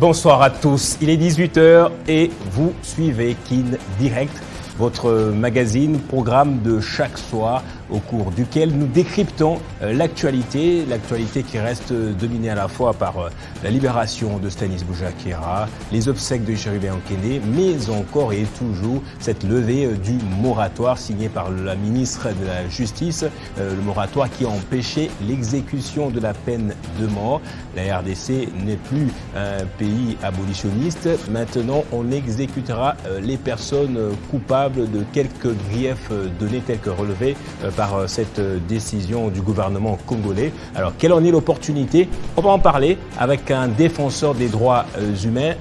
bonsoir à tous. Il est 18h et vous suivez Kin Direct, votre magazine, programme de chaque soir au cours duquel nous décryptons l'actualité qui reste dominée à la fois par la libération de Stanis Boujakera, les obsèques de Chérubin Okende, mais encore et toujours cette levée du moratoire signé par la ministre de la Justice, le moratoire qui a empêché l'exécution de la peine de mort. La RDC n'est plus un pays abolitionniste. Maintenant, on exécutera les personnes coupables de quelques griefs donnés tels que relevés par cette décision du gouvernement congolais. Alors, quelle en est l'opportunité? On va en parler avec un défenseur des droits humains,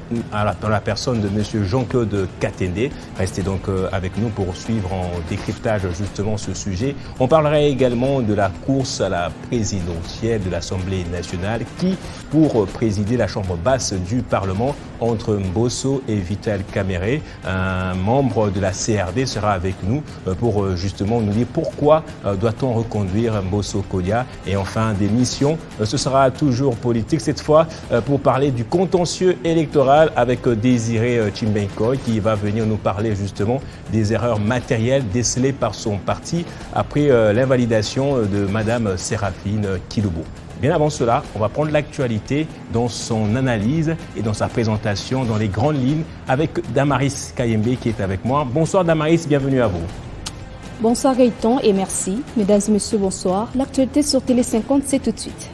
dans la personne de M. Jean-Claude Katende. Restez donc avec nous pour suivre en décryptage justement ce sujet. On parlera également de la course à la présidentielle de l'Assemblée nationale qui, pour présider la chambre basse du Parlement, entre Mbosso et Vital Kamerhe, un membre de la CRD sera avec nous pour justement nous dire pourquoi doit-on reconduire Mbosso Kodia. Et enfin, des missions, ce sera toujours politique, cette fois pour parler du contentieux électoral avec Désiré Chimbenko qui va venir nous parler justement des erreurs matérielles décelées par son parti après l'invalidation de Madame Séraphine Kiloubo. Bien avant cela, on va prendre l'actualité dans son analyse et dans sa présentation dans les grandes lignes avec Damaris Kayembe qui est avec moi. Bonsoir Damaris, bienvenue à vous. Bonsoir Gaëtan et merci. Mesdames et messieurs, bonsoir. L'actualité sur Télé 50, c'est tout de suite.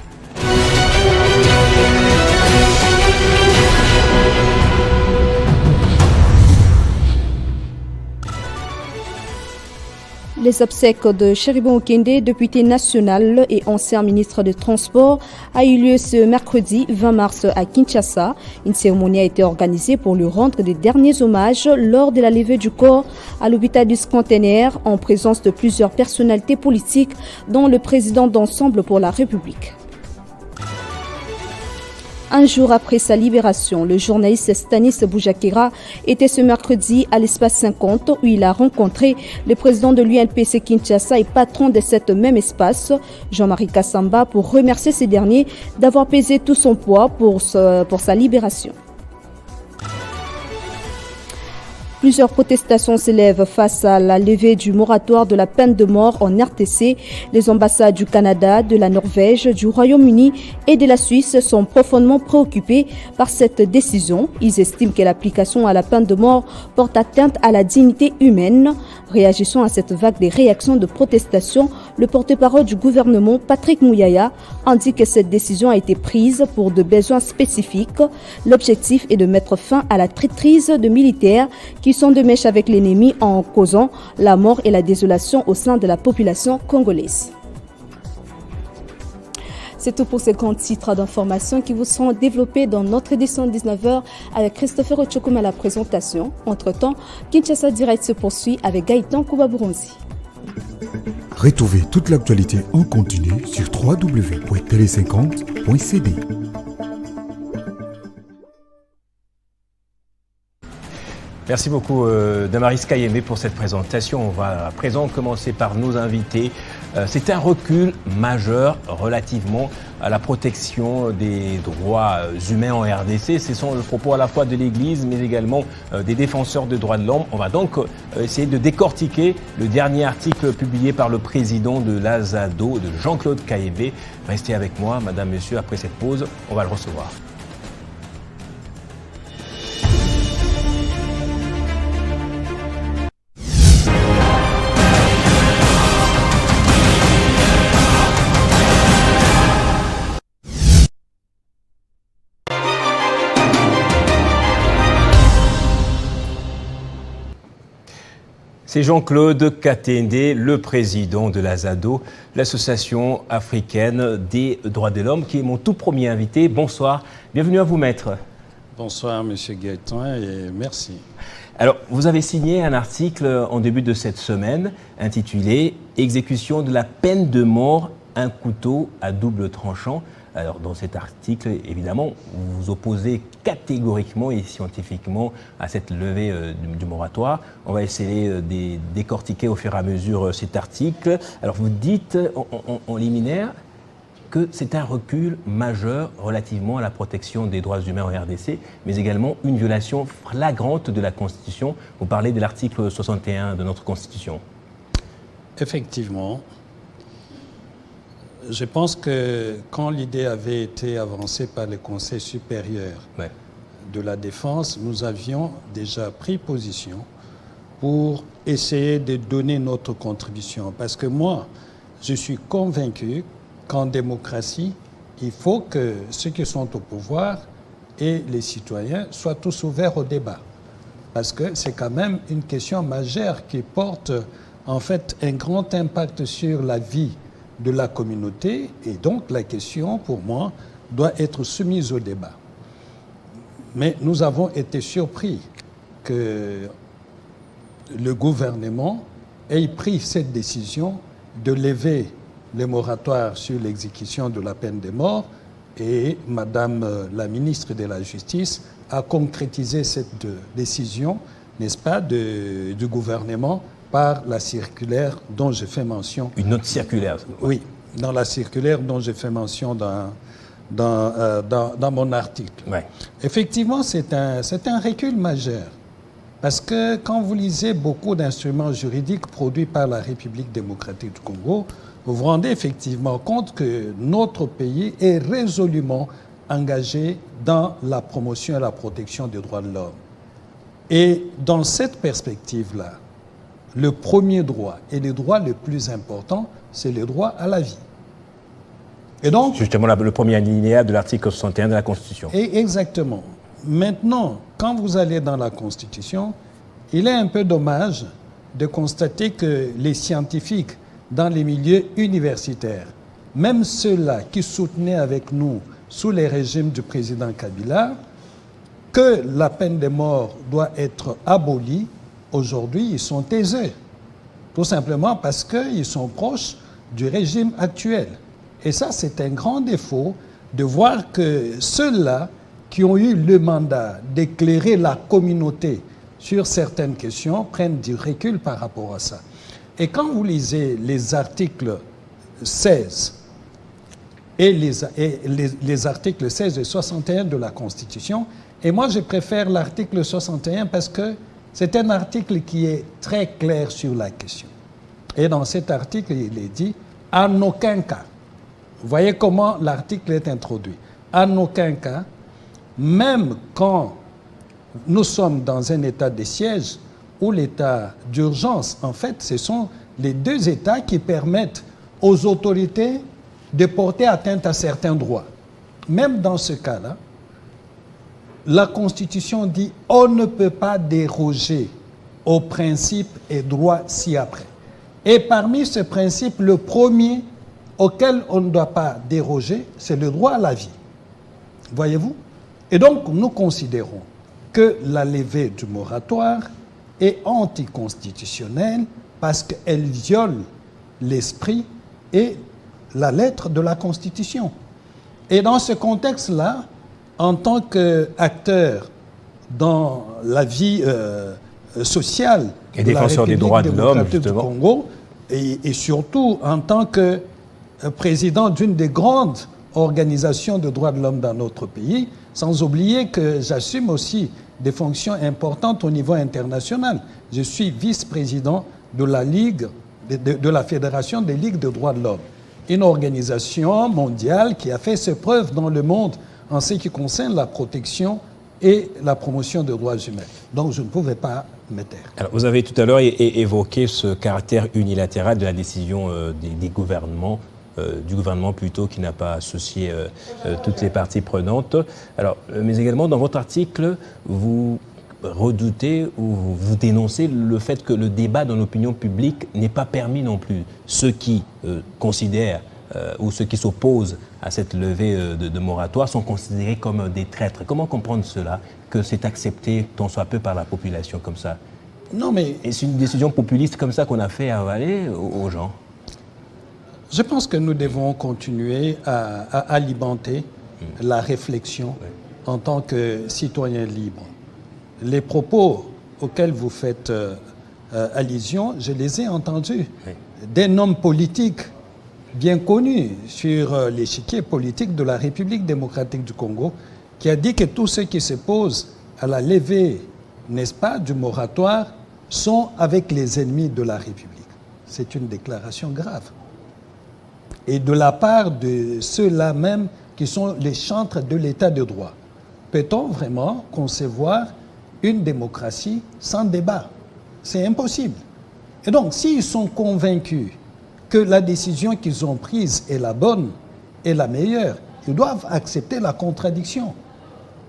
Les obsèques de Chérubin Okende, député national et ancien ministre des Transports, a eu lieu ce mercredi 20 mars à Kinshasa. Une cérémonie a été organisée pour lui rendre les derniers hommages lors de la levée du corps à l'hôpital du Scantenaire en présence de plusieurs personnalités politiques, dont le président d'Ensemble pour la République. Un jour après sa libération, le journaliste Stanis Boujakera était ce mercredi à l'espace 50 où il a rencontré le président de l'UNPC Kinshasa et patron de cet même espace, Jean-Marie Kassamba, pour remercier ces derniers d'avoir pesé tout son poids pour sa libération. Plusieurs protestations s'élèvent face à la levée du moratoire de la peine de mort en RTC. Les ambassades du Canada, de la Norvège, du Royaume-Uni et de la Suisse sont profondément préoccupés par cette décision. Ils estiment que l'application à la peine de mort porte atteinte à la dignité humaine. Réagissant à cette vague des réactions de protestation, le porte-parole du gouvernement, Patrick Mouyaya, indique que cette décision a été prise pour de besoins spécifiques. L'objectif est de mettre fin à la traîtrise de militaires qui sont de mèche avec l'ennemi en causant la mort et la désolation au sein de la population congolaise. C'est tout pour ces grands titres d'information qui vous seront développés dans notre édition de 19h avec Christopher Ochokoum à la présentation. Entre-temps, Kinshasa Direct se poursuit avec Gaëtan Koubaburonzi. Retrouvez toute l'actualité en continu sur www.tele50.cd. Merci beaucoup Damaris Kayembe pour cette présentation. On va à présent commencer par nos invités. C'est un recul majeur relativement à la protection des droits humains en RDC. Ce sont le propos à la fois de l'Église mais également des défenseurs des droits de l'homme. On va donc essayer de décortiquer le dernier article publié par le président de l'Azado, de Jean-Claude Kayembe. Restez avec moi, madame, monsieur, après cette pause, on va le recevoir. C'est Jean-Claude Katende, le président de l'Azado, l'association africaine des droits de l'homme, qui est mon tout premier invité. Bonsoir, bienvenue à vous, maître. Bonsoir, monsieur Gaëtan, et merci. Alors, vous avez signé un article en début de cette semaine intitulé « Exécution de la peine de mort, un couteau à double tranchant ». Alors, dans cet article, évidemment, vous vous opposez catégoriquement et scientifiquement à cette levée du moratoire. On va essayer de décortiquer au fur et à mesure cet article. Alors, vous dites en liminaire, que c'est un recul majeur relativement à la protection des droits humains en RDC, mais également une violation flagrante de la Constitution. Vous parlez de l'article 61 de notre Constitution. Effectivement. Je pense que quand l'idée avait été avancée par le Conseil supérieur de la défense, nous avions déjà pris position pour essayer de donner notre contribution. Parce que moi, je suis convaincu qu'en démocratie, il faut que ceux qui sont au pouvoir et les citoyens soient tous ouverts au débat. Parce que c'est quand même une question majeure qui porte en fait un grand impact sur la vie de la communauté, et donc la question, pour moi, doit être soumise au débat. Mais nous avons été surpris que le gouvernement ait pris cette décision de lever le moratoire sur l'exécution de la peine de mort, et Madame la ministre de la Justice a concrétisé cette décision, n'est-ce pas, du gouvernement par la circulaire dont j'ai fait mention. Une autre circulaire? Oui, dans la circulaire dont j'ai fait mention dans mon article. Ouais. Effectivement, c'est un recul majeur. Parce que quand vous lisez beaucoup d'instruments juridiques produits par la République démocratique du Congo, vous vous rendez effectivement compte que notre pays est résolument engagé dans la promotion et la protection des droits de l'homme. Et dans cette perspective-là, le premier droit et le droit le plus important, c'est le droit à la vie. Et donc, justement, le premier alinéa de l'article 61 de la Constitution. Exactement. Maintenant, quand vous allez dans la Constitution, il est un peu dommage de constater que les scientifiques dans les milieux universitaires, même ceux-là qui soutenaient avec nous sous les régimes du président Kabila que la peine de mort doit être abolie, aujourd'hui, ils sont taiseux. Tout simplement parce qu'ils sont proches du régime actuel. Et ça, c'est un grand défaut de voir que ceux-là qui ont eu le mandat d'éclairer la communauté sur certaines questions prennent du recul par rapport à ça. Et quand vous lisez les articles 16 et les articles 16 et 61 de la Constitution, et moi je préfère l'article 61 parce que c'est un article qui est très clair sur la question. Et dans cet article, il est dit « en aucun cas ». Vous voyez comment l'article est introduit. « En aucun cas », même quand nous sommes dans un état de siège ou l'état d'urgence, en fait, ce sont les deux états qui permettent aux autorités de porter atteinte à certains droits. Même dans ce cas-là, la Constitution dit on ne peut pas déroger aux principes et droits ci-après. Et parmi ces principes, le premier auquel on ne doit pas déroger, c'est le droit à la vie. Voyez-vous? Et donc, nous considérons que la levée du moratoire est anticonstitutionnelle parce qu'elle viole l'esprit et la lettre de la Constitution. Et dans ce contexte-là, en tant qu'acteur dans la vie sociale et défenseur des droits de l'homme, du Congo, et surtout en tant que président d'une des grandes organisations de droits de l'homme dans notre pays, sans oublier que j'assume aussi des fonctions importantes au niveau international. Je suis vice-président de la Ligue, de la Fédération des Ligues de droits de l'homme, une organisation mondiale qui a fait ses preuves dans le monde en ce qui concerne la protection et la promotion des droits humains. Donc je ne pouvais pas me taire. Alors, vous avez tout à l'heure évoqué ce caractère unilatéral de la décision des gouvernements, du gouvernement plutôt, qui n'a pas associé toutes les parties prenantes. Alors, mais également dans votre article, vous redoutez ou vous dénoncez le fait que le débat dans l'opinion publique n'est pas permis non plus. Ceux qui considèrent ou ceux qui s'opposent à cette levée de moratoire sont considérés comme des traîtres. Comment comprendre cela, que c'est accepté tant soit peu par la population comme ça? Non, mais... Et c'est une décision populiste comme ça qu'on a fait avaler aux gens? Je pense que nous devons continuer à alimenter la réflexion en tant que citoyens libres. Les propos auxquels vous faites allusion, je les ai entendus d'un homme politique bien connu sur l'échiquier politique de la République démocratique du Congo, qui a dit que tous ceux qui s'opposent à la levée, n'est-ce pas, du moratoire, sont avec les ennemis de la République. C'est une déclaration grave. Et de la part de ceux-là même qui sont les chantres de l'état de droit. Peut-on vraiment concevoir une démocratie sans débat? C'est impossible. Et donc, s'ils sont convaincus que la décision qu'ils ont prise est la bonne et la meilleure, ils doivent accepter la contradiction.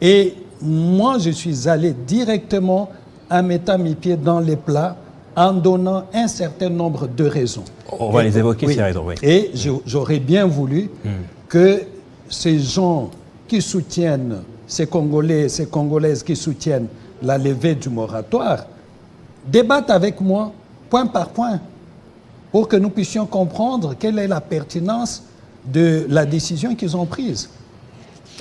Et moi, je suis allé directement en mettant mes pieds dans les plats en donnant un certain nombre de raisons. On va les évoquer, oui. ces raisons, oui. Et j'aurais bien voulu que ces gens qui soutiennent, ces Congolais, ces Congolaises qui soutiennent la levée du moratoire, débattent avec moi, point par point, pour que nous puissions comprendre quelle est la pertinence de la décision qu'ils ont prise.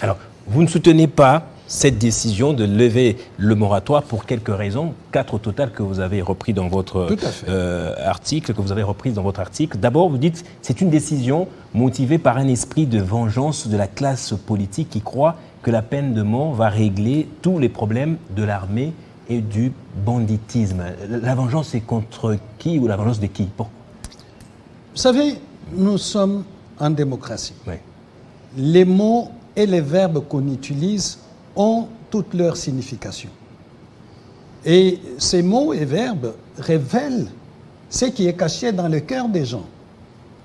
Alors, vous ne soutenez pas cette décision de lever le moratoire pour quelques raisons, 4 au total que vous avez repris dans votre article, D'abord, vous dites c'est une décision motivée par un esprit de vengeance de la classe politique qui croit que la peine de mort va régler tous les problèmes de l'armée et du banditisme. La vengeance, c'est contre qui ou la vengeance de qui? Pourquoi? Vous savez, nous sommes en démocratie. Oui. Les mots et les verbes qu'on utilise ont toute leur signification. Et ces mots et verbes révèlent ce qui est caché dans le cœur des gens,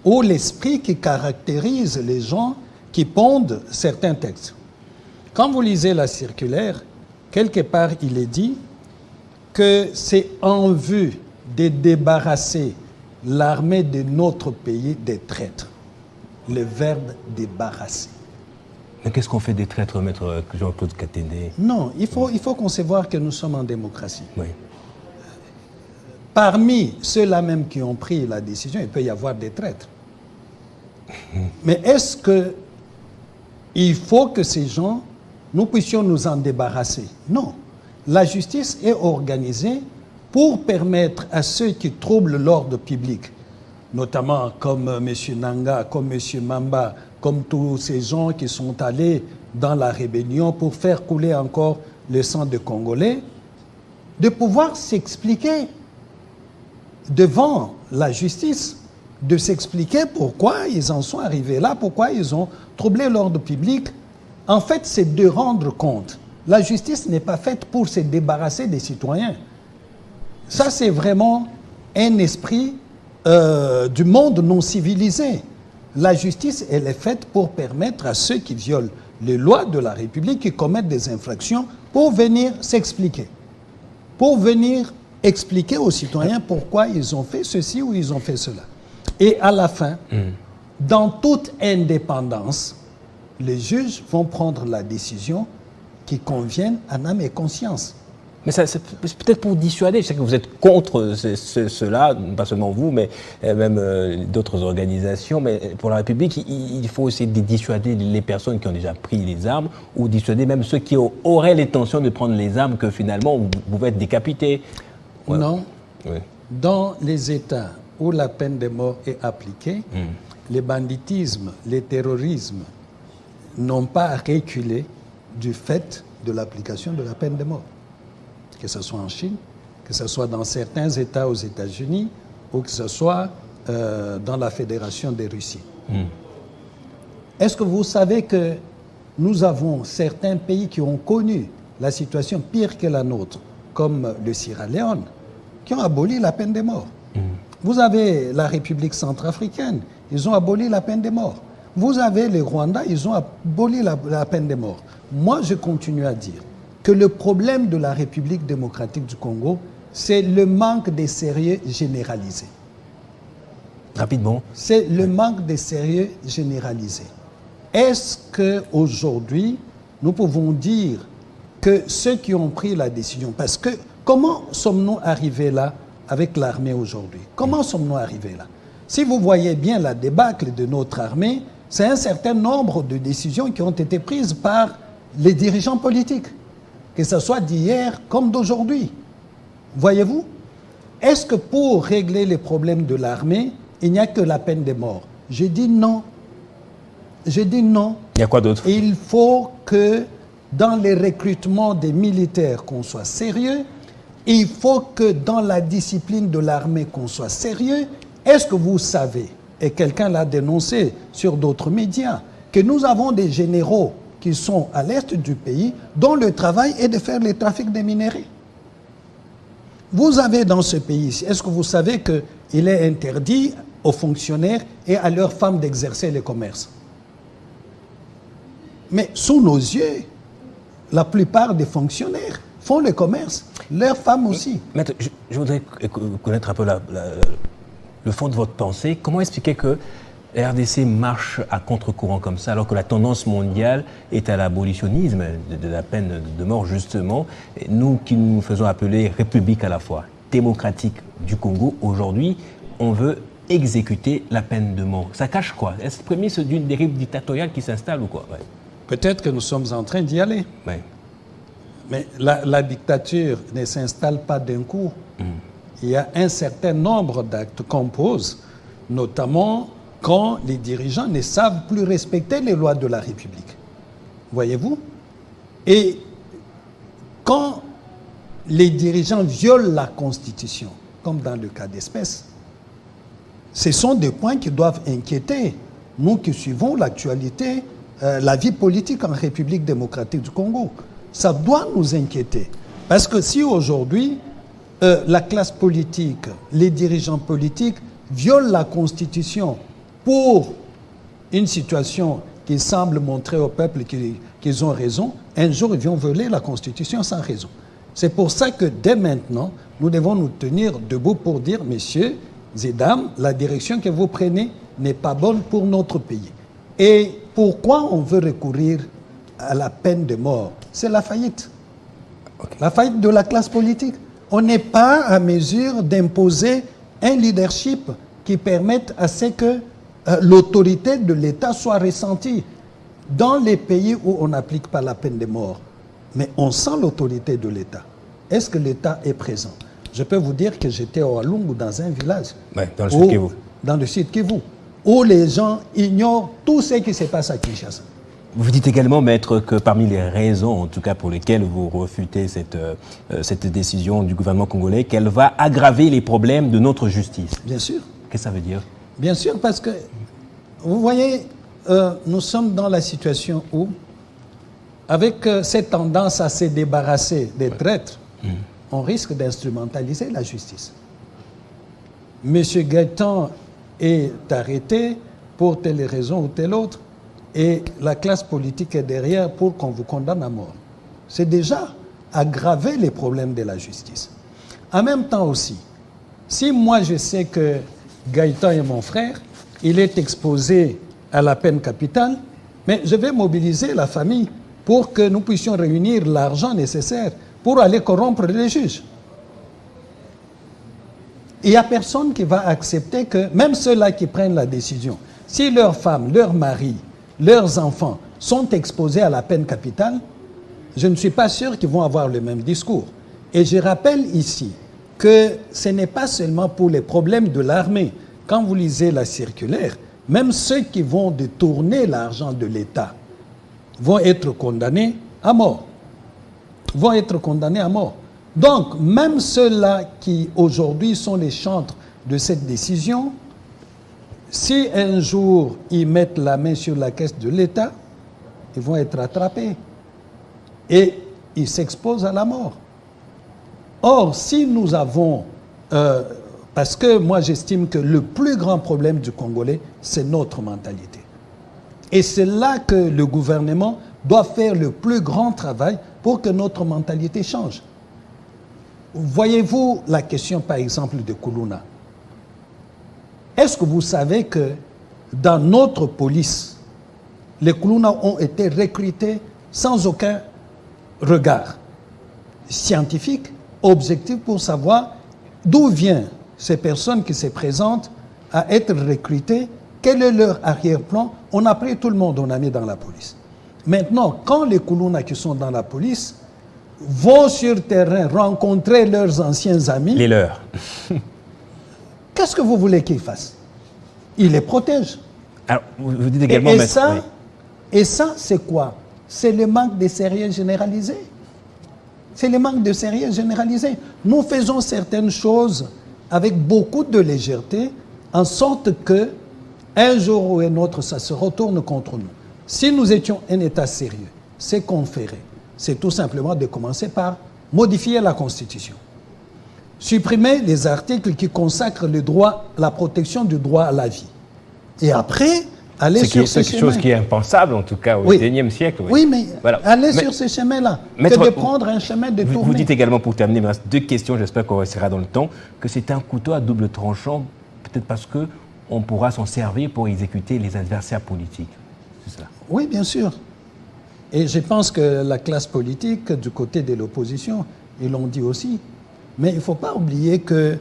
ou l'esprit qui caractérise les gens qui pondent certains textes. Quand vous lisez la circulaire, quelque part il est dit que c'est en vue de débarrasser l'armée de notre pays des traîtres. Le verbe débarrasser. Mais qu'est-ce qu'on fait des traîtres, maître Jean-Claude Katende? Non, il faut concevoir que nous sommes en démocratie. Oui. Parmi ceux-là même qui ont pris la décision, il peut y avoir des traîtres. Mais est-ce qu'il faut que ces gens, nous puissions nous en débarrasser? Non. La justice est organisée pour permettre à ceux qui troublent l'ordre public, notamment comme M. Nanga, comme M. Mamba, comme tous ces gens qui sont allés dans la rébellion pour faire couler encore le sang des Congolais, de pouvoir s'expliquer devant la justice, de s'expliquer pourquoi ils en sont arrivés là, pourquoi ils ont troublé l'ordre public. En fait, c'est de rendre compte. La justice n'est pas faite pour se débarrasser des citoyens. Ça, c'est vraiment un esprit du monde non civilisé. La justice, elle est faite pour permettre à ceux qui violent les lois de la République, qui commettent des infractions, pour venir s'expliquer. Pour venir expliquer aux citoyens pourquoi ils ont fait ceci ou ils ont fait cela. Et à la fin, dans toute indépendance, les juges vont prendre la décision qui convienne à âme et conscience. Mais c'est peut-être pour dissuader. Je sais que vous êtes contre cela, pas seulement vous, mais même d'autres organisations. Mais pour la République, il faut essayer de dissuader les personnes qui ont déjà pris les armes, ou dissuader même ceux qui auraient l'intention de prendre les armes, que finalement, vous pouvez être décapité. Ouais. Non. Oui. Dans les États où la peine de mort est appliquée, les banditismes, les terrorismes n'ont pas reculé du fait de l'application de la peine de mort. Que ce soit en Chine, que ce soit dans certains États aux États-Unis, ou que ce soit dans la Fédération de Russie. Est-ce que vous savez que nous avons certains pays qui ont connu la situation pire que la nôtre, comme le Sierra Leone, qui ont aboli la peine de mort? Vous avez la République centrafricaine, ils ont aboli la peine de mort. Vous avez le Rwanda, ils ont aboli la peine de mort. Moi, je continue à dire que le problème de la République démocratique du Congo, c'est le manque de sérieux généralisé. Rapidement. C'est le manque de sérieux généralisé. Est-ce qu'aujourd'hui, nous pouvons dire que ceux qui ont pris la décision, parce que comment sommes-nous arrivés là avec l'armée aujourd'hui? Comment sommes-nous arrivés là? Si vous voyez bien la débâcle de notre armée, c'est un certain nombre de décisions qui ont été prises par les dirigeants politiques, que ce soit d'hier comme d'aujourd'hui. Voyez-vous? Est-ce que pour régler les problèmes de l'armée, il n'y a que la peine de mort? J'ai dit non. J'ai dit non. Il y a quoi d'autre? Il faut que dans les recrutements des militaires, qu'on soit sérieux. Il faut que dans la discipline de l'armée, qu'on soit sérieux. Est-ce que vous savez, et quelqu'un l'a dénoncé sur d'autres médias, que nous avons des généraux qui sont à l'est du pays, dont le travail est de faire le trafic des minerais. Vous avez dans ce pays, est-ce que vous savez qu'il est interdit aux fonctionnaires et à leurs femmes d'exercer le commerce? Mais sous nos yeux, la plupart des fonctionnaires font le commerce, leurs femmes aussi. Maître, je voudrais connaître un peu le fond de votre pensée. Comment expliquer que la RDC marche à contre-courant comme ça, alors que la tendance mondiale est à l'abolitionnisme de la peine de mort, justement. Et nous qui nous faisons appeler République à la fois démocratique du Congo, aujourd'hui, on veut exécuter la peine de mort. Ça cache quoi? Est-ce prémisse d'une dérive dictatoriale qui s'installe ou quoi? Ouais. Peut-être que nous sommes en train d'y aller. Ouais. Mais la dictature ne s'installe pas d'un coup. Il y a un certain nombre d'actes qu'on pose, notamment quand les dirigeants ne savent plus respecter les lois de la République. Voyez-vous? Et quand les dirigeants violent la Constitution, comme dans le cas d'espèce, ce sont des points qui doivent inquiéter nous qui suivons l'actualité, la vie politique en République démocratique du Congo. Ça doit nous inquiéter. Parce que si aujourd'hui, la classe politique, les dirigeants politiques violent la Constitution pour une situation qui semble montrer au peuple qu'ils ont raison, un jour ils vont violer la Constitution sans raison. C'est pour ça que dès maintenant, nous devons nous tenir debout pour dire, messieurs et dames, la direction que vous prenez n'est pas bonne pour notre pays. Et pourquoi on veut recourir à la peine de mort? C'est la faillite. Okay. La faillite de la classe politique. On n'est pas à mesure d'imposer un leadership qui permette à ce que l'autorité de l'État soit ressentie. Dans les pays où on n'applique pas la peine de mort, mais on sent l'autorité de l'État. Est-ce que l'État est présent? Je peux vous dire que j'étais au Walungu dans un village. Ouais, dans le sud Kivu. Dans le sud Kivu, où les gens ignorent tout ce qui se passe à Kinshasa. Vous dites également, maître, que parmi les raisons, en tout cas pour lesquelles vous refutez cette décision du gouvernement congolais, qu'elle va aggraver les problèmes de notre justice. Bien sûr. Qu'est-ce que ça veut dire? Bien sûr, parce que, vous voyez, nous sommes dans la situation où, avec cette tendance à se débarrasser des traîtres, on risque d'instrumentaliser la justice. Monsieur Gaëtan est arrêté pour telle raison ou telle autre, et la classe politique est derrière pour qu'on vous condamne à mort. C'est déjà aggraver les problèmes de la justice. En même temps aussi, si moi je sais que Gaëtan est mon frère, il est exposé à la peine capitale, mais je vais mobiliser la famille pour que nous puissions réunir l'argent nécessaire pour aller corrompre les juges. Il n'y a personne qui va accepter que, même ceux-là qui prennent la décision, si leurs femmes, leurs maris, leurs enfants sont exposés à la peine capitale, je ne suis pas sûr qu'ils vont avoir le même discours. Et je rappelle ici que ce n'est pas seulement pour les problèmes de l'armée. Quand vous lisez la circulaire, même ceux qui vont détourner l'argent de l'État vont être condamnés à mort. Vont être condamnés à mort. Donc, même ceux-là qui aujourd'hui sont les chantres de cette décision, si un jour ils mettent la main sur la caisse de l'État, ils vont être attrapés. Et ils s'exposent à la mort. Or, si nous avons... parce que moi j'estime que le plus grand problème du Congolais, c'est notre mentalité. Et c'est là que le gouvernement doit faire le plus grand travail pour que notre mentalité change. Voyez-vous la question, par exemple, de Kuluna? Est-ce que vous savez que dans notre police, les Kuluna ont été recrutés sans aucun regard scientifique, objectif pour savoir d'où viennent ces personnes qui se présentent à être recrutées, quel est leur arrière-plan? On a pris tout le monde, on a mis dans la police. Maintenant, quand les Kuluna qui sont dans la police vont sur terrain rencontrer leurs anciens amis... Les leurs. Qu'est-ce que vous voulez qu'ils fassent? Ils les protègent. Alors, vous dites également... Et ça, c'est quoi? C'est le manque de sérieux généralisé. C'est le manque de sérieux généralisé. Nous faisons certaines choses avec beaucoup de légèreté, en sorte que un jour ou un autre, ça se retourne contre nous. Si nous étions un État sérieux, c'est qu'on ferait. C'est tout simplement de commencer par modifier la Constitution. Supprimer les articles qui consacrent le droit, la protection du droit à la vie. Et après, aller sur ce chemin. C'est quelque chose qui est impensable, en tout cas, au XXIe siècle. Oui, mais voilà. Aller sur ce chemin-là, que de prendre un chemin de tournée. Vous dites également, pour terminer, il me reste 2 questions, j'espère qu'on restera dans le temps, que c'est un couteau à double tranchant, peut-être parce qu'on pourra s'en servir pour exécuter les adversaires politiques. C'est cela? Oui, bien sûr. Et je pense que la classe politique, du côté de l'opposition, ils l'ont dit aussi. Mais il ne faut pas oublier que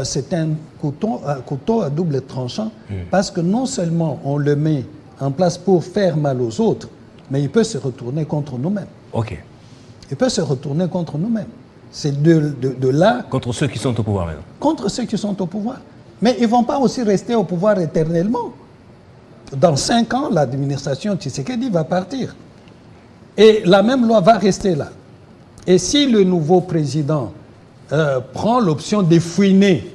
c'est un couteau à double tranchant, parce que non seulement on le met en place pour faire mal aux autres, mais il peut se retourner contre nous-mêmes. OK. Il peut se retourner contre nous-mêmes. C'est de là... Contre ceux qui sont au pouvoir maintenant. Contre ceux qui sont au pouvoir. Mais ils ne vont pas aussi rester au pouvoir éternellement. Dans 5 ans, l'administration Tshisekedi va partir. Et la même loi va rester là. Et si le nouveau président prend l'option de fouiner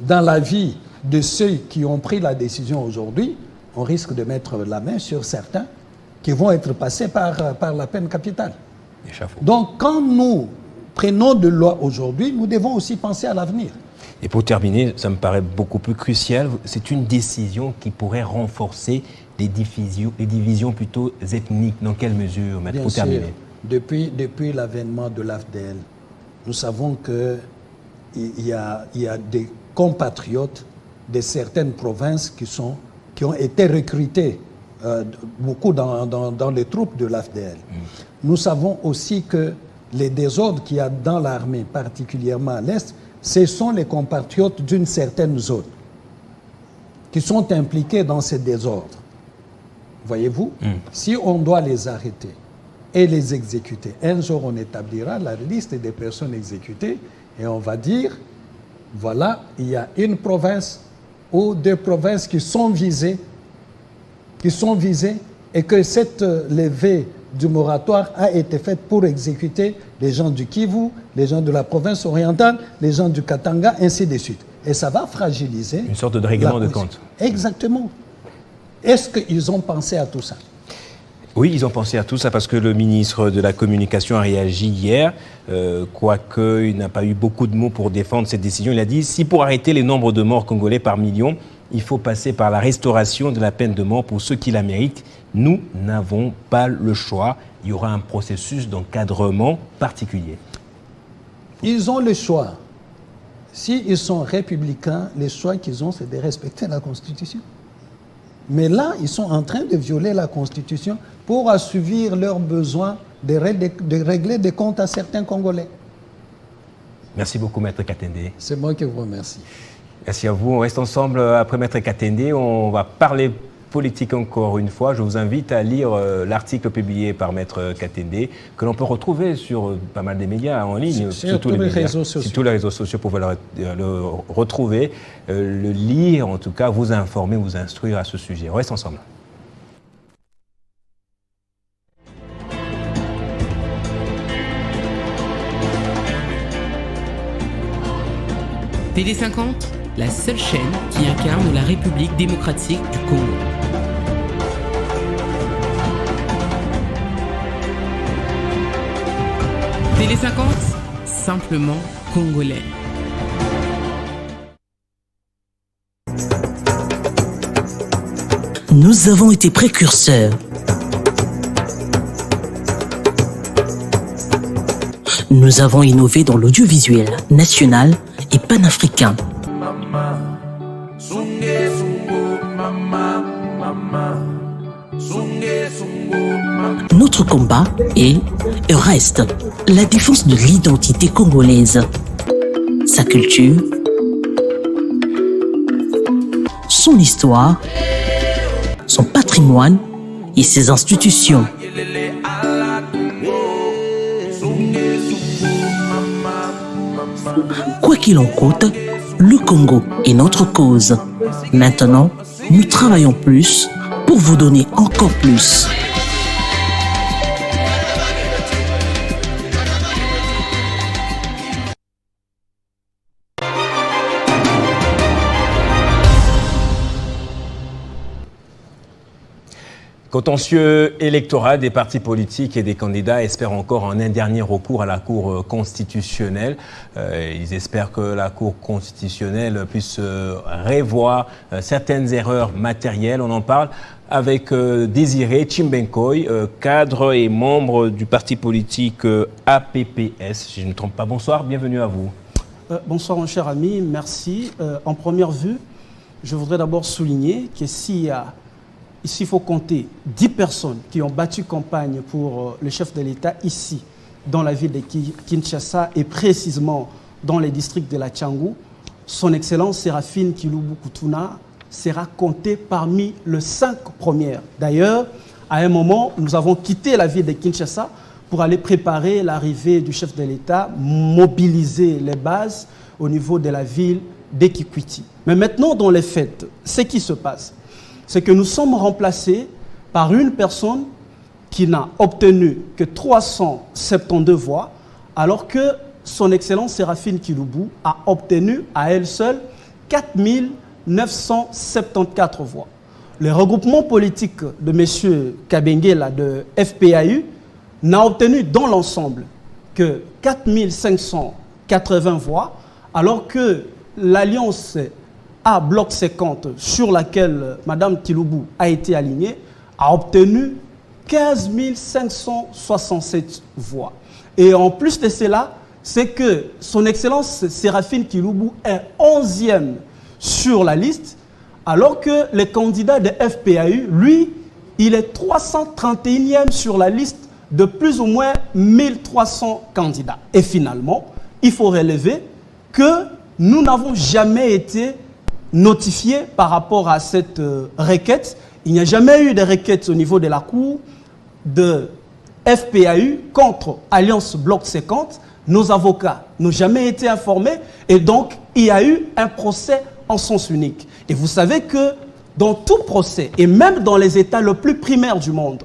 dans la vie de ceux qui ont pris la décision aujourd'hui, on risque de mettre la main sur certains qui vont être passés par la peine capitale. Donc, quand nous prenons de loi aujourd'hui, nous devons aussi penser à l'avenir. Et pour terminer, ça me paraît beaucoup plus crucial, c'est une décision qui pourrait renforcer les divisions plutôt ethniques. Dans quelle mesure, Maître, pour terminer? Depuis l'avènement de l'AFDL, nous savons qu'il y a des compatriotes de certaines provinces qui ont été recrutés beaucoup dans les troupes de l'AFDL. Nous savons aussi que les désordres qu'il y a dans l'armée, particulièrement à l'Est, ce sont les compatriotes d'une certaine zone qui sont impliqués dans ces désordres. Voyez-vous, si on doit les arrêter et les exécuter, un jour on établira la liste des personnes exécutées et on va dire, voilà, il y a une province ou 2 provinces qui sont visées et que cette levée du moratoire a été faite pour exécuter les gens du Kivu, les gens de la province orientale, les gens du Katanga, ainsi de suite. Et ça va fragiliser... Une sorte de règlement de compte. Exactement. Est-ce qu'ils ont pensé à tout ça? Oui, ils ont pensé à tout ça parce que le ministre de la Communication a réagi hier, quoique il n'a pas eu beaucoup de mots pour défendre cette décision. Il a dit, si pour arrêter les nombres de morts congolais par million, il faut passer par la restauration de la peine de mort pour ceux qui la méritent, nous n'avons pas le choix. Il y aura un processus d'encadrement particulier. Ils ont le choix. S'ils sont républicains, le choix qu'ils ont, c'est de respecter la Constitution. Mais là, ils sont en train de violer la Constitution pour assouvir leurs besoins de régler des comptes à certains Congolais. Merci beaucoup, Maître Katende. C'est moi qui vous remercie. Merci à vous. On reste ensemble après Maître Katende. On va parler politique encore une fois. Je vous invite à lire l'article publié par Maître Katende, que l'on peut retrouver sur pas mal des médias en ligne. Sur tous les réseaux sociaux. Sur tous les réseaux sociaux, pour le retrouver, le lire, en tout cas, vous informer, vous instruire à ce sujet. On reste ensemble. Télé50, la seule chaîne qui incarne la République démocratique du Congo. Télé50, simplement congolais. Nous avons été précurseurs. Nous avons innové dans l'audiovisuel national et panafricain. Notre combat est et reste la défense de l'identité congolaise, sa culture, son histoire, son patrimoine et ses institutions. Quoi qu'il en coûte, le Congo est notre cause, maintenant nous travaillons plus pour vous donner encore plus. Contentieux électoral des partis politiques et des candidats espèrent encore un dernier recours à la Cour constitutionnelle. Ils espèrent que la Cour constitutionnelle puisse revoir certaines erreurs matérielles. On en parle avec Désiré Chimbenkoy, cadre et membre du parti politique APPS. Si je ne me trompe pas, bonsoir, bienvenue à vous. Bonsoir mon cher ami, merci. En première vue, je voudrais d'abord souligner que ici, il faut compter 10 personnes qui ont battu campagne pour le chef de l'État ici, dans la ville de Kinshasa et précisément dans les districts de la Tchangou. Son Excellence Séraphine Kiloubou Koutouna sera comptée parmi les 5 premières. D'ailleurs, à un moment, nous avons quitté la ville de Kinshasa pour aller préparer l'arrivée du chef de l'État, mobiliser les bases au niveau de la ville d'Ekikwiti. Mais maintenant, dans les faits, ce qui se passe, c'est que nous sommes remplacés par une personne qui n'a obtenu que 372 voix, alors que son Excellence Séraphine Kiloubou a obtenu à elle seule 4974 voix. Le regroupement politique de M. Kabengela de FPAU n'a obtenu dans l'ensemble que 4580 voix, alors que l'Alliance A Bloc 50, sur laquelle Mme Kiloubou a été alignée, a obtenu 15 567 voix. Et en plus de cela, c'est que son Excellence Séraphine Kiloubou est 11e sur la liste, alors que le candidat de FPAU, lui, il est 331e sur la liste de plus ou moins 1300 candidats. Et finalement, il faut relever que nous n'avons jamais été notifié par rapport à cette requête. Il n'y a jamais eu de requête au niveau de la Cour de FPAU contre Alliance Bloc 50. Nos avocats n'ont jamais été informés et donc il y a eu un procès en sens unique. Et vous savez que dans tout procès, et même dans les États le plus primaires du monde,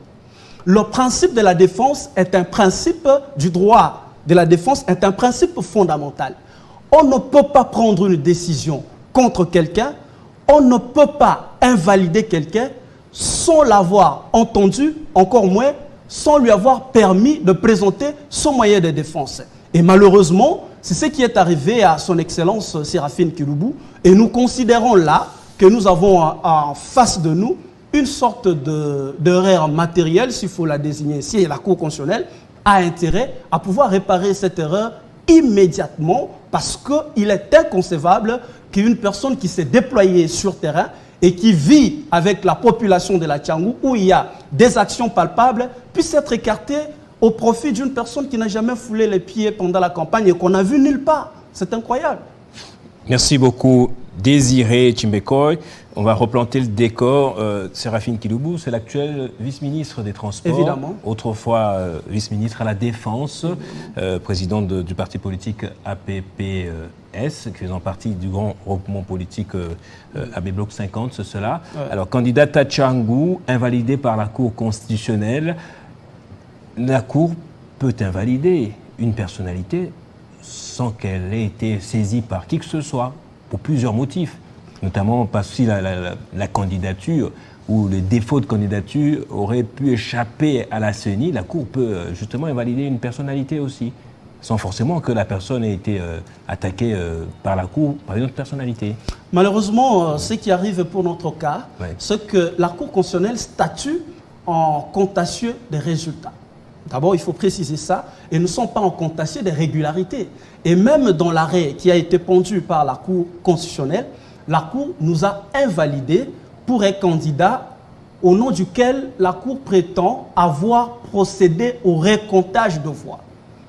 le principe de la défense est un principe du droit de la défense, est un principe fondamental. On ne peut pas prendre une décision contre quelqu'un, on ne peut pas invalider quelqu'un sans l'avoir entendu, encore moins sans lui avoir permis de présenter son moyen de défense. Et malheureusement, c'est ce qui est arrivé à son Excellence Séraphine Kiloubou. Et nous considérons là que nous avons en face de nous une sorte d'erreur matérielle, s'il faut la désigner ici, et la Cour constitutionnelle a intérêt à pouvoir réparer cette erreur immédiatement, parce qu'il est inconcevable qu'une personne qui s'est déployée sur terrain et qui vit avec la population de la Tchangou, où il y a des actions palpables, puisse être écartée au profit d'une personne qui n'a jamais foulé les pieds pendant la campagne et qu'on n'a vu nulle part. C'est incroyable. Merci beaucoup, Désiré Chimbenkoy. On va replanter le décor. Séraphine Kiloubou, c'est l'actuel vice-ministre des Transports. Évidemment. Autrefois vice-ministre à la Défense, président du parti politique APPS, faisant partie du grand regroupement politique AB Bloc 50, c'est cela. Ouais. Alors, candidat à Tchangou, invalidé par la Cour constitutionnelle. La Cour peut invalider une personnalité sans qu'elle ait été saisie par qui que ce soit, pour plusieurs motifs, notamment parce que la candidature ou le défaut de candidature aurait pu échapper à la CENI. La Cour peut justement invalider une personnalité aussi, sans forcément que la personne ait été attaquée par la Cour, par une autre personnalité. Malheureusement, ce qui arrive pour notre cas, c'est que la Cour constitutionnelle statue en contentieux des résultats. D'abord, il faut préciser ça, et nous ne sommes pas en contentieux des régularités. Et même dans l'arrêt qui a été pondu par la Cour constitutionnelle, la Cour nous a invalidés pour un candidat au nom duquel la Cour prétend avoir procédé au recomptage de voix.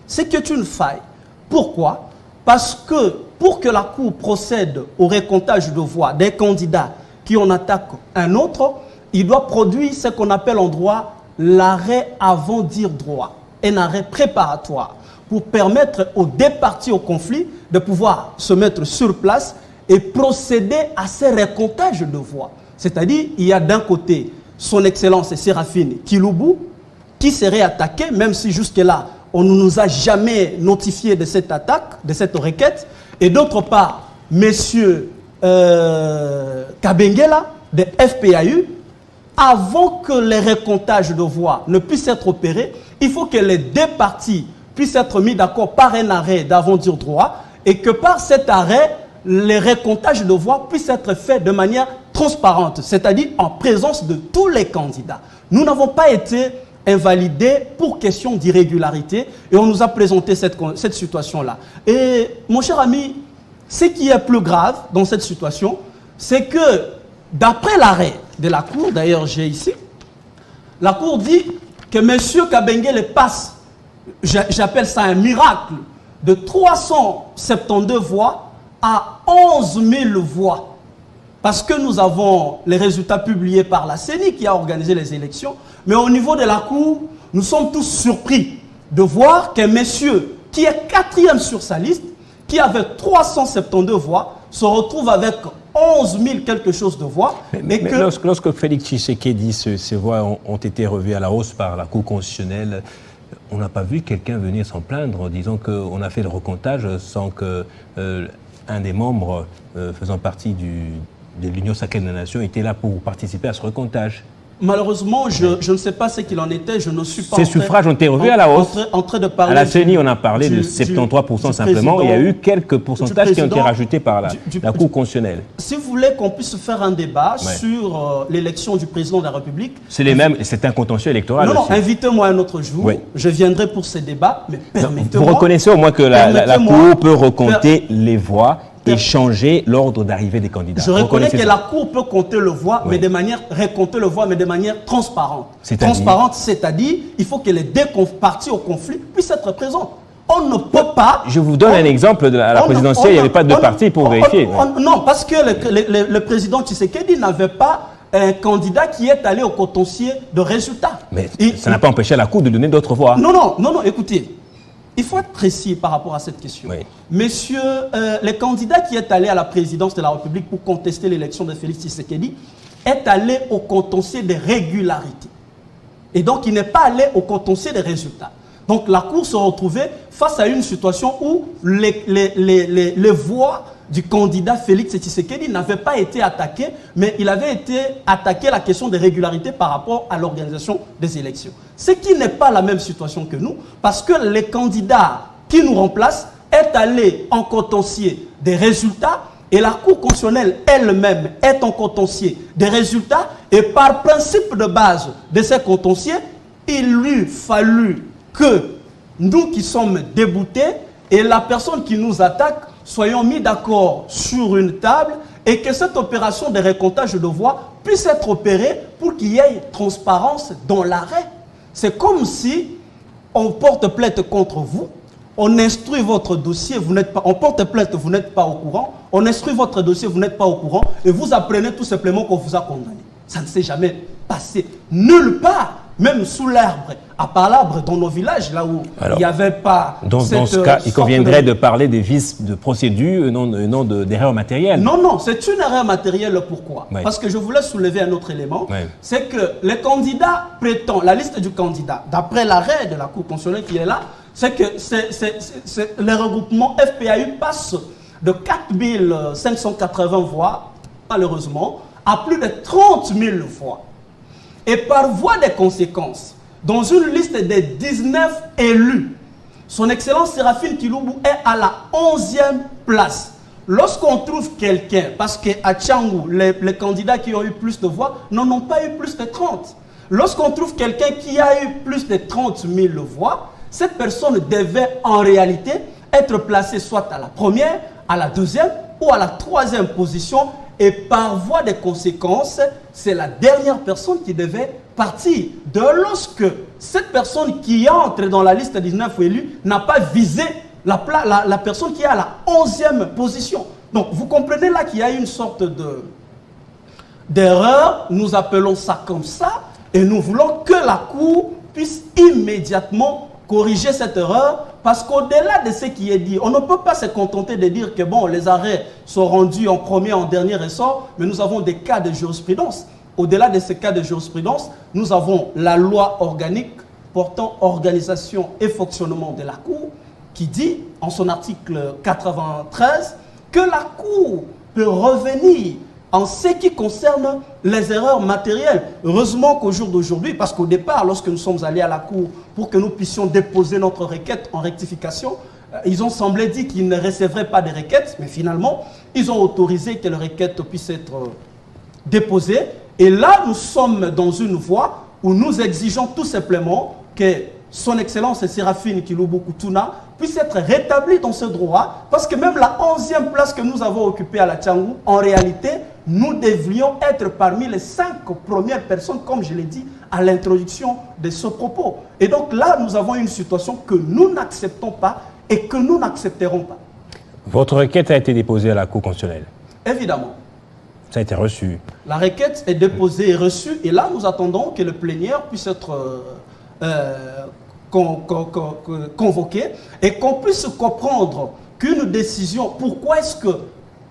C'est que une faille. Pourquoi? Parce que pour que la Cour procède au recomptage de voix des candidats qui en attaquent un autre, il doit produire ce qu'on appelle en droit l'arrêt avant dire droit, un arrêt préparatoire pour permettre aux deux parties au conflit de pouvoir se mettre sur place et procéder à ces recomptages de voix. C'est-à-dire, il y a d'un côté son Excellence Séraphine Kiloubu qui serait attaqué, même si jusque-là, on ne nous a jamais notifié de cette attaque, de cette requête. Et d'autre part, messieurs Kabengela de FPAU, avant que les recomptages de voix ne puissent être opérés, il faut que les deux parties puissent être mis d'accord par un arrêt d'avant-dire droit et que par cet arrêt, les recomptages de voix puissent être faits de manière transparente, c'est-à-dire en présence de tous les candidats. Nous n'avons pas été invalidés pour question d'irrégularité et on nous a présenté cette situation-là. Et mon cher ami, ce qui est plus grave dans cette situation, c'est que d'après l'arrêt de la Cour, d'ailleurs j'ai ici, la Cour dit que M. Kabengele passe, j'appelle ça un miracle, de 372 voix à 11 000 voix. Parce que nous avons les résultats publiés par la CENI qui a organisé les élections. Mais au niveau de la Cour, nous sommes tous surpris de voir qu'un monsieur qui est 4e sur sa liste, qui avait 372 voix, se retrouve avec 11 000 quelque chose de voix. Mais lorsque Félix Tshisekedi, ces voix ont été revues à la hausse par la Cour constitutionnelle, on n'a pas vu quelqu'un venir s'en plaindre en disant qu'on a fait le recomptage sans que un des membres faisant partie de l'Union sacrée des nations était là pour participer à ce recomptage. Malheureusement, je ne sais pas ce qu'il en était, je ne suis pas... Ces suffrages ont été revus à la hausse. En train de parler à la CENI, on a parlé de 73% simplement. Il y a eu quelques pourcentages qui ont été rajoutés par la Cour constitutionnelle. Si vous voulez qu'on puisse faire un débat sur l'élection du président de la République... C'est les mêmes, c'est un contentieux électoral aussi. Non, invitez-moi un autre jour, je viendrai pour ces débats, mais permettez-moi... Vous reconnaissez au moins que la Cour peut recompter les voix et changer l'ordre d'arrivée des candidats. Je reconnais que la Cour peut compter le voix, mais de manière, recompter le voix, mais de manière transparente. Transparente, c'est-à-dire, il faut que les deux parties au conflit puissent être présentes. On ne peut pas... Je vous donne un exemple. À la présidentielle, il n'y avait pas deux partis pour vérifier. Non, parce que le président Tshisekedi n'avait pas un candidat qui est allé au contentieux de résultats. Mais ça n'a pas empêché la Cour de donner d'autres voix. Non, écoutez. Il faut être précis par rapport à cette question. Oui. Messieurs, le candidat qui est allé à la présidence de la République pour contester l'élection de Félix Tshisekedi est allé au contentieux des régularités. Et donc, il n'est pas allé au contentieux des résultats. Donc, la Cour se retrouvait face à une situation où les voix du candidat Félix Tshisekedi n'avaient pas été attaquées, mais il avait été attaqué la question des régularités par rapport à l'organisation des élections. Ce qui n'est pas la même situation que nous, parce que le candidat qui nous remplace est allé en contentieux des résultats et la Cour constitutionnelle elle-même est en contentieux des résultats et par principe de base de ces contentieux, il lui fallut que nous qui sommes déboutés et la personne qui nous attaque soyons mis d'accord sur une table et que cette opération de recomptage de voix puisse être opérée pour qu'il y ait transparence dans l'arrêt. C'est comme si on porte plainte contre vous, on instruit votre dossier, vous n'êtes pas, on porte plainte, vous n'êtes pas au courant, on instruit votre dossier, vous n'êtes pas au courant et vous apprenez tout simplement qu'on vous a condamné. Ça ne s'est jamais passé nulle part. Même sous l'arbre, à part l'arbre dans nos villages, là où il n'y avait pas... Dans ce cas, il conviendrait de parler des vices de procédure, non d'erreurs matérielles. Non, c'est une erreur matérielle. Pourquoi? Parce que je voulais soulever un autre élément. C'est que les candidats prétendent, la liste du candidat, d'après l'arrêt de la Cour constitutionnelle qui est là, c'est que les regroupements FPAU passent de 4 580 voix, malheureusement, à plus de 30 000 voix. Et par voie de conséquences, dans une liste de 19 élus, son Excellence Séraphine Kiloubu est à la 11e place. Lorsqu'on trouve quelqu'un, parce qu'à Tchangou, les candidats qui ont eu plus de voix n'en ont pas eu plus de 30. Lorsqu'on trouve quelqu'un qui a eu plus de 30 000 voix, cette personne devait en réalité être placée soit à la première, à la deuxième ou à la troisième position. Et par voie de conséquences, c'est la dernière personne qui devait partir. De lorsque cette personne qui entre dans la liste 19 élus n'a pas visé la personne qui est à la 11e position. Donc vous comprenez là qu'il y a une sorte d'erreur, nous appelons ça comme ça, et nous voulons que la Cour puisse immédiatement corriger cette erreur Parce qu'au-delà de ce qui est dit, on ne peut pas se contenter de dire que bon, les arrêts sont rendus en premier, en dernier ressort, mais nous avons des cas de jurisprudence. Au-delà de ces cas de jurisprudence, nous avons la loi organique portant organisation et fonctionnement de la Cour qui dit, en son article 93, que la Cour peut revenir en ce qui concerne les erreurs matérielles. Heureusement qu'au jour d'aujourd'hui, parce qu'au départ, lorsque nous sommes allés à la Cour pour que nous puissions déposer notre requête en rectification, ils ont semblé dire qu'ils ne recevraient pas de requêtes, mais finalement, ils ont autorisé que les requêtes puissent être déposées. Et là, nous sommes dans une voie où nous exigeons tout simplement que son Excellence Séraphine Kiloubou Koutouna puisse être rétablie dans ce droit, parce que même la 11e place que nous avons occupée à la Tchangou, en réalité, nous devrions être parmi les 5 premières personnes, comme je l'ai dit à l'introduction de ce propos. Et donc là, nous avons une situation que nous n'acceptons pas et que nous n'accepterons pas. Votre requête a été déposée à la Cour constitutionnelle? Évidemment. Ça a été reçu? La requête est déposée et reçue, et là, nous attendons que le plénière puisse être convoqué et qu'on puisse comprendre qu'une décision, pourquoi est-ce que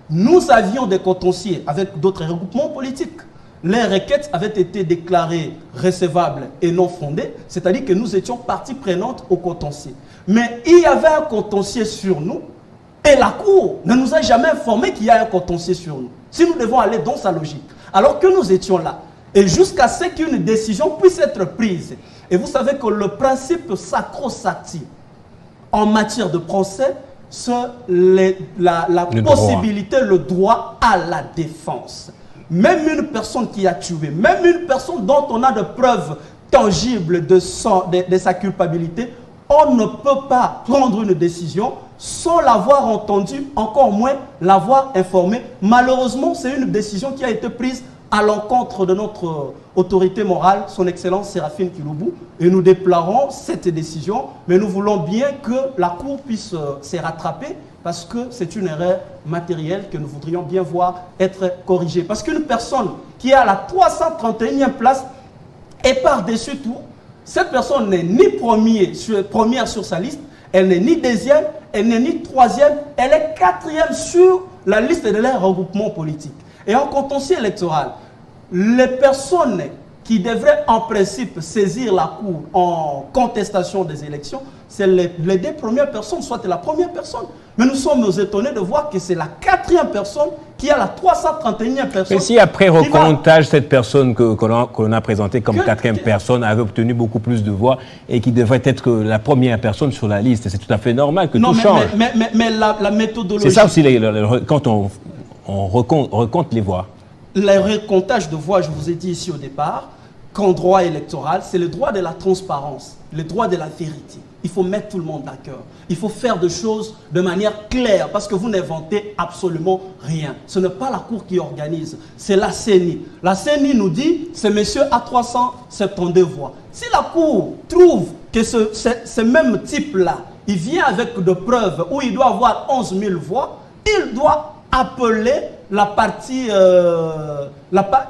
nous avions des contentieux avec d'autres regroupements politiques, les requêtes avaient été déclarées recevables et non fondées, c'est-à-dire que nous étions partie prenante au contentieux. Mais il y avait un contentieux sur nous et la Cour ne nous a jamais informé qu'il y a un contentieux sur nous. Si nous devons aller dans sa logique, alors que nous étions là, et jusqu'à ce qu'une décision puisse être prise. Et vous savez que le principe sacro-sancti en matière de procès, c'est la possibilité, le droit à la défense. Même une personne qui a tué, même une personne dont on a de preuves tangibles de sa culpabilité, on ne peut pas prendre une décision sans l'avoir entendu, encore moins l'avoir informé. Malheureusement, c'est une décision qui a été prise à l'encontre de notre autorité morale, son Excellence Séraphine Kiloubou, et nous déplorons cette décision, mais nous voulons bien que la Cour puisse se rattraper, parce que c'est une erreur matérielle que nous voudrions bien voir être corrigée. Parce qu'une personne qui est à la 331e place et par-dessus tout, cette personne n'est ni première sur sa liste, elle n'est ni deuxième, elle n'est ni troisième, elle est 4e sur la liste de leur regroupement politique. Et en contentieux électoral, les personnes qui devraient en principe saisir la Cour en contestation des élections, c'est les 2 premières personnes, soit la première personne. Mais nous sommes étonnés de voir que c'est la 4e personne qui a la 331e personne. Mais si après recomptage, cette personne qu'on a présentée comme 4e personne avait obtenu beaucoup plus de voix et qui devrait être la première personne sur la liste, c'est tout à fait normal que tout change. Mais la méthodologie... C'est ça aussi, quand on recompte les voix. Le recomptage de voix, je vous ai dit ici au départ, qu'en droit électoral, c'est le droit de la transparence, le droit de la vérité. Il faut mettre tout le monde d'accord. Il faut faire des choses de manière claire, parce que vous n'inventez absolument rien. Ce n'est pas la Cour qui organise, c'est la CENI. La CENI nous dit, ce monsieur a 372 voix. Si la Cour trouve que ce même type-là, il vient avec des preuves où il doit avoir 11 000 voix, il doit appeler la partie,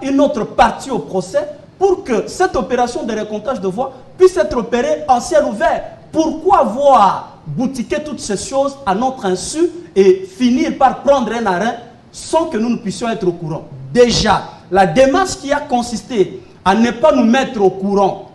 une autre partie au procès pour que cette opération de recomptage de voix puisse être opérée en ciel ouvert. Pourquoi voir boutiquer toutes ces choses à notre insu et finir par prendre un arrêt sans que nous ne puissions être au courant? Déjà, la démarche qui a consisté à ne pas nous mettre au courant,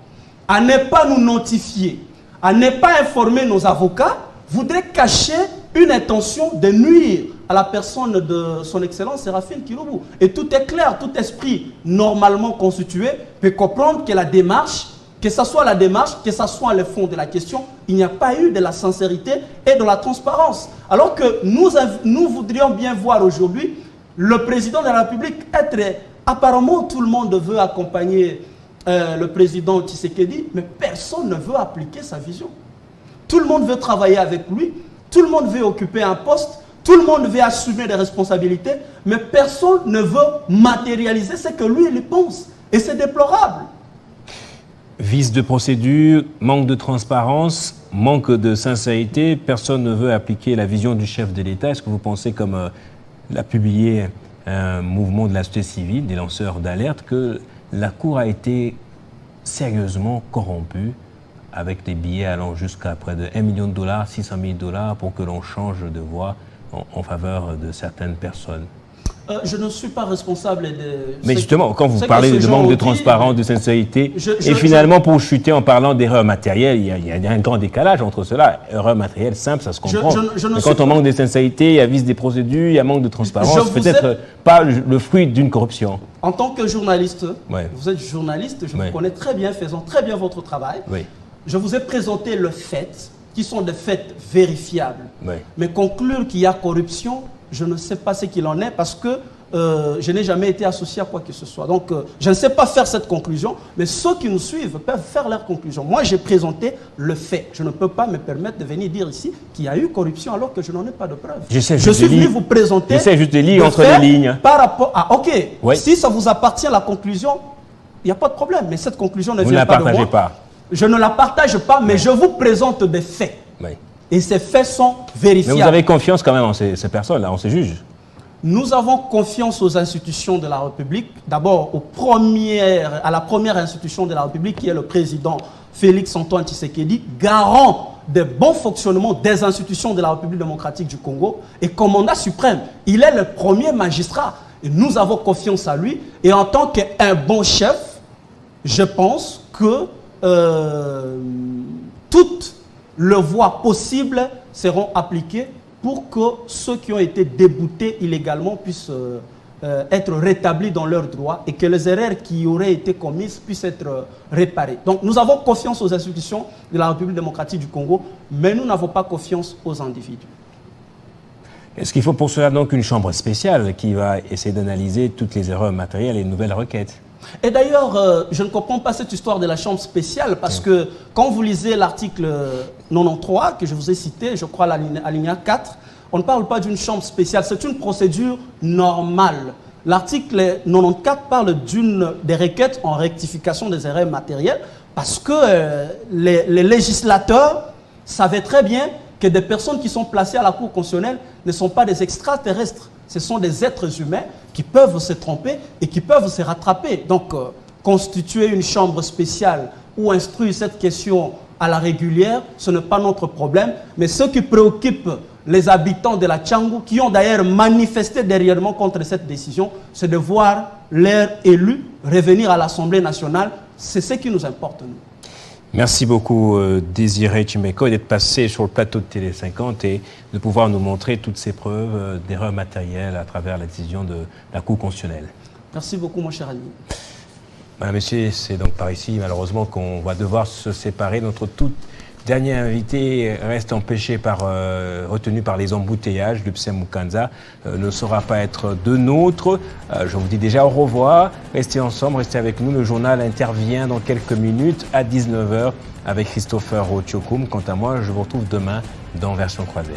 à ne pas nous notifier, à ne pas informer nos avocats, voudrait cacher une intention de nuire à la personne de son Excellence Séraphine Kiloubou. Et tout est clair, tout esprit normalement constitué peut comprendre que la démarche, que ce soit la démarche, que ce soit le fond de la question, il n'y a pas eu de la sincérité et de la transparence. Alors que nous voudrions bien voir aujourd'hui le président de la République être... Apparemment, tout le monde veut accompagner le président Tshisekedi, mais personne ne veut appliquer sa vision. Tout le monde veut travailler avec lui, tout le monde veut occuper un poste, tout le monde veut assumer des responsabilités, mais personne ne veut matérialiser ce que lui, il pense. Et c'est déplorable. Vice de procédure, manque de transparence, manque de sincérité, personne ne veut appliquer la vision du chef de l'État. Est-ce que vous pensez, comme l'a publié un mouvement de la société civile, des lanceurs d'alerte, que la Cour a été sérieusement corrompue avec des billets allant jusqu'à près de $1 million, 600 000 $ pour que l'on change de voix en faveur de certaines personnes. Je ne suis pas responsable de... Mais justement, quand vous parlez de manque de transparence, de sincérité, et finalement pour chuter en parlant d'erreurs matérielles, il y a un grand décalage entre cela. Erreurs matérielles simples, ça se comprend. Mais quand on manque de sincérité, il y a vice des procédures, il y a manque de transparence, peut-être pas le fruit d'une corruption. En tant que journaliste, vous êtes journaliste, je vous connais très bien, faisant très bien votre travail. Je vous ai présenté le fait, qui sont des faits vérifiables. Mais conclure qu'il y a corruption, je ne sais pas ce qu'il en est parce que je n'ai jamais été associé à quoi que ce soit. Donc, je ne sais pas faire cette conclusion, mais ceux qui nous suivent peuvent faire leur conclusion. Moi, j'ai présenté le fait. Je ne peux pas me permettre de venir dire ici qu'il y a eu corruption alors que je n'en ai pas de preuves. Je suis venu vous présenter... J'essaie juste de lire entre les lignes. Par rapport à... Ok, si ça vous appartient, la conclusion, il n'y a pas de problème. Mais cette conclusion ne vient pas de moi. Vous ne la partagez pas. Je ne la partage pas, mais je vous présente des faits. Et ces faits sont vérifiables. Mais vous avez confiance quand même en ces personnes-là, en ces juges? Nous avons confiance aux institutions de la République. D'abord, à la première institution de la République, qui est le président Félix-Antoine Tshisekedi, garant des bons fonctionnements des institutions de la République démocratique du Congo et commandant suprême. Il est le premier magistrat. Et nous avons confiance à lui. Et en tant qu'un bon chef, je pense que toutes les voies possibles seront appliquées pour que ceux qui ont été déboutés illégalement puissent être rétablis dans leurs droits et que les erreurs qui auraient été commises puissent être réparées. Donc nous avons confiance aux institutions de la République démocratique du Congo, mais nous n'avons pas confiance aux individus. Est-ce qu'il faut pour cela donc une chambre spéciale qui va essayer d'analyser toutes les erreurs matérielles et nouvelles requêtes? Et d'ailleurs, je ne comprends pas cette histoire de la chambre spéciale parce que quand vous lisez l'article 93 que je vous ai cité, je crois l'alinéa 4, on ne parle pas d'une chambre spéciale, c'est une procédure normale. L'article 94 parle des requêtes en rectification des erreurs matérielles parce que les législateurs savaient très bien que des personnes qui sont placées à la Cour constitutionnelle ne sont pas des extraterrestres. Ce sont des êtres humains qui peuvent se tromper et qui peuvent se rattraper. Donc, constituer une chambre spéciale ou instruire cette question à la régulière, ce n'est pas notre problème. Mais ce qui préoccupe les habitants de la Tchangou, qui ont d'ailleurs manifesté derrièrement contre cette décision, c'est de voir leurs élus revenir à l'Assemblée nationale. C'est ce qui nous importe, nous. Merci beaucoup Désiré Tshimeko d'être passé sur le plateau de Télé 50 et de pouvoir nous montrer toutes ces preuves d'erreurs matérielles à travers la décision de la Cour constitutionnelle. Merci beaucoup mon cher ami. Madame, Messieurs, c'est donc par ici malheureusement qu'on va devoir se séparer. Notre toute dernier invité reste empêché retenu par les embouteillages. Lupsen Mukanza ne saura pas être de nôtres. Je vous dis déjà au revoir. Restez ensemble, restez avec nous. Le journal intervient dans quelques minutes à 19 h avec Christopher Otiokoum. Quant à moi, je vous retrouve demain dans Version Croisée.